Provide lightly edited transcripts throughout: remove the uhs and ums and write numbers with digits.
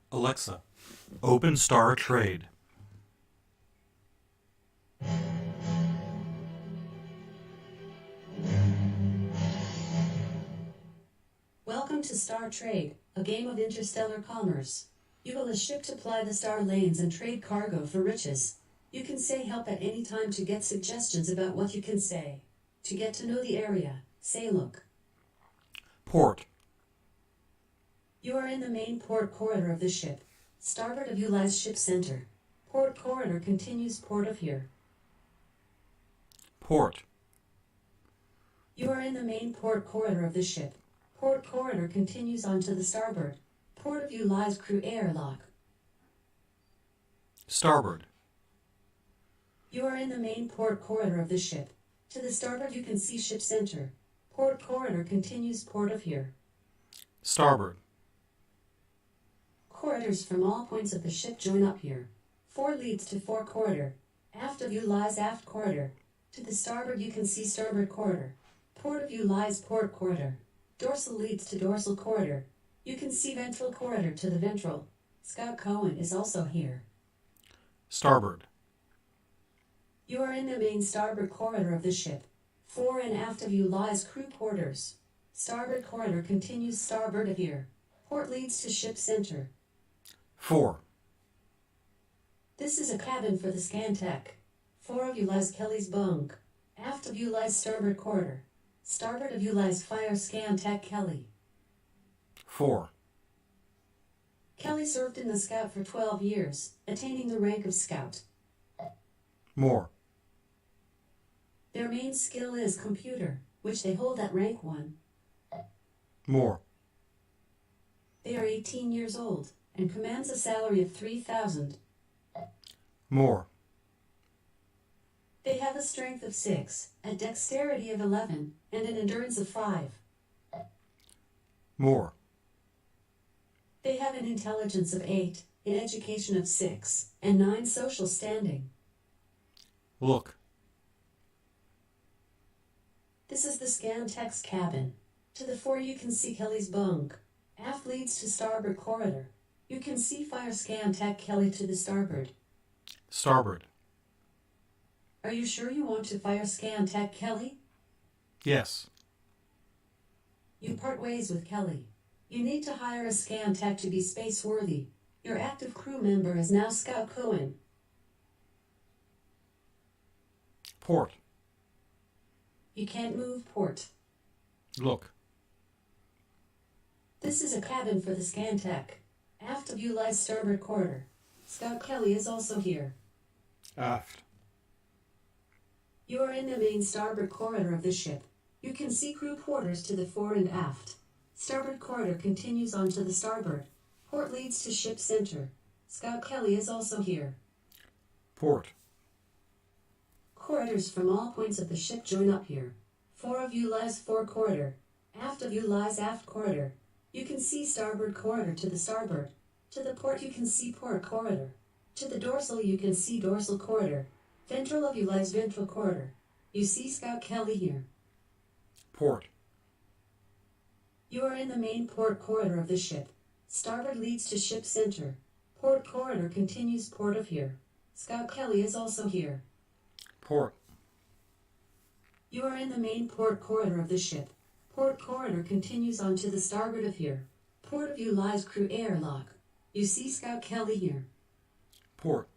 Alexa, open StarTrade. Welcome to StarTrade, a game of interstellar commerce. You will a ship to ply the star lanes and trade cargo for riches. You can say help at any time to get suggestions about what you can say. To get to know the area, say look. Port. You are in the main port corridor of the ship. Starboard of you lies ship center. Port corridor continues port of here. Port. You are in the main port corridor of the ship. Port corridor continues on to the starboard. Port of you lies crew airlock. Starboard. You are in the main port corridor of the ship. To the starboard you can see ship center. Port corridor continues port of here. Starboard. Corridors from all points of the ship join up here. Fore leads to fore corridor. Aft of you lies aft corridor. To the starboard you can see starboard corridor. Port of you lies port corridor. Dorsal leads to dorsal corridor. You can see ventral corridor to the ventral. Scout Cohen is also here. Starboard. You are in the main starboard corridor of the ship. Fore and aft of you lies crew quarters. Starboard corridor continues starboard of here. Port leads to ship center. 4. This is a cabin for the scan tech. Fore of you lies Kelly's bunk. Aft of you lies starboard corridor. Starboard of you lies fire scan tech Kelly. 4. Kelly served in the Scout for 12 years, attaining the rank of Scout. More. Their main skill is computer, which they hold at rank 1. More. They are 18 years old and commands a salary of 3,000. More. They have a strength of 6, a dexterity of 11, and an endurance of 5. More. They have an intelligence of 8, an education of 6, and 9 social standing. Look. This is the scan tech's cabin. To the fore you can see Kelly's bunk. Aft leads to starboard corridor. You can see fire scan tech Kelly to the starboard. Starboard. Are you sure you want to fire scan tech Kelly? Yes. You part ways with Kelly. You need to hire a scan tech to be space-worthy. Your active crew member is now Scout Cohen. Port. You can't move port. Look. This is a cabin for the scan tech. Aft of you lies starboard corridor. Scout Kelly is also here. Aft. You are in the main starboard corridor of the ship. You can see crew quarters to the fore and aft. Starboard corridor continues on to the starboard. Port leads to ship center. Scout Kelly is also here. Port. Corridors from all points of the ship join up here. Fore of you lies fore corridor. Aft of you lies aft corridor. You can see starboard corridor to the starboard. To the port you can see port corridor. To the dorsal you can see dorsal corridor. Ventral of you lies ventral corridor. You see Scout Kelly here. Port. You are in the main port corridor of the ship. Starboard leads to ship center. Port corridor continues port of here. Scout Kelly is also here. Port. You are in the main port corridor of the ship. Port corridor continues on to the starboard of here. Port of you lies crew airlock. You see Scout Kelly here. Port.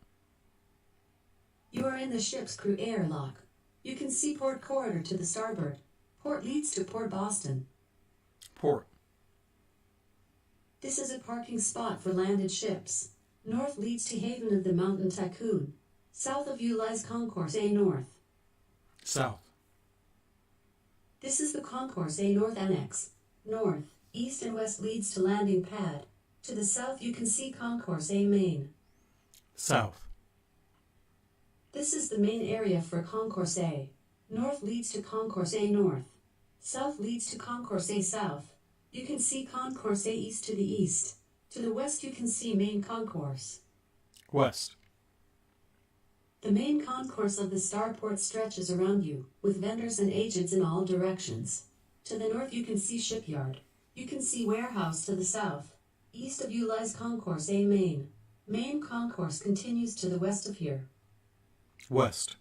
You are in the ship's crew airlock. You can see port corridor to the starboard. Port leads to Port Boston. Port. This is a parking spot for landed ships. North leads to Haven of the Mountain Tycoon. South of you lies Concourse A North. South. This is the Concourse A North Annex. North, east and west leads to landing pad. To the south you can see Concourse A Main. South. This is the main area for Concourse A. North leads to Concourse A North. South leads to Concourse A South. You can see Concourse A East to the east. To the west you can see Main Concourse. West. The main concourse of the starport stretches around you, with vendors and agents in all directions. To the north you can see shipyard. You can see warehouse to the south. East of you lies Concourse A Main. Main Concourse continues to the west of here. West.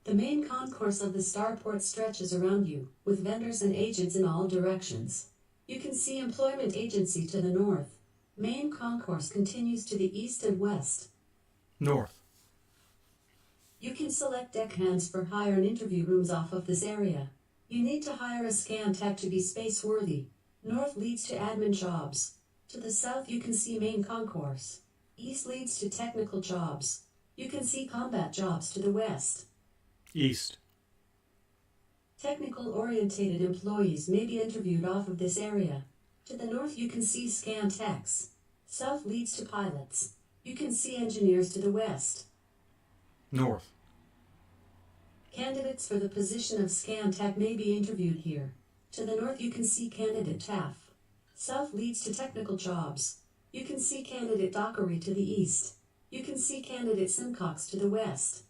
The main concourse of the starport stretches around you, with vendors and agents in all directions. You can see Employment Agency to the north. Main concourse continues to the east and west. North. You can select deckhands for hire and interview rooms off of this area. You need to hire a scan tech to be space-worthy. North leads to admin jobs. To the south you can see main concourse. East leads to technical jobs. You can see combat jobs to the west. East. Technical-orientated employees may be interviewed off of this area. To the north you can see scan techs. South leads to pilots. You can see engineers to the west. North. Candidates for the position of scan tech may be interviewed here. To the north you can see candidate TAF. South leads to technical jobs. You can see candidate Dockery to the east. You can see candidate Simcox to the west.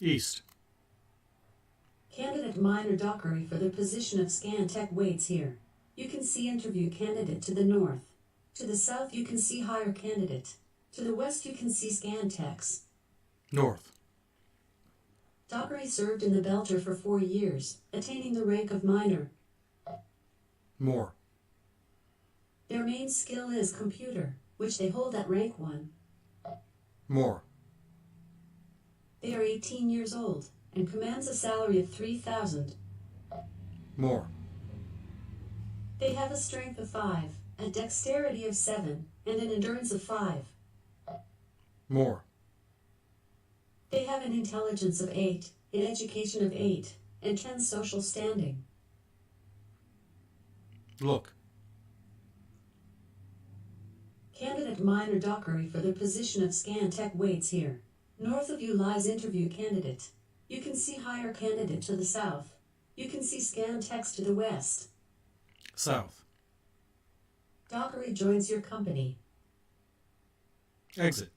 East. Candidate Minor Dockery for the position of scan tech waits here. You can see interview candidate to the north. To the south you can see hire candidate. To the west you can see scan techs. North. Dockery served in the Belter for 4 years, attaining the rank of minor. More. Their main skill is computer, which they hold at rank 1. More. They are 18 years old and commands a salary of 3,000. More. They have a strength of 5, a dexterity of 7, and an endurance of 5. More. They have an intelligence of 8, an education of 8, and 10 social standing. Look. Candidate Minor Dockery for the position of scan tech waits here. North of you lies interview candidate. You can see hire candidate to the south. You can see scan techs to the west. South. Dockery joins your company. Exit.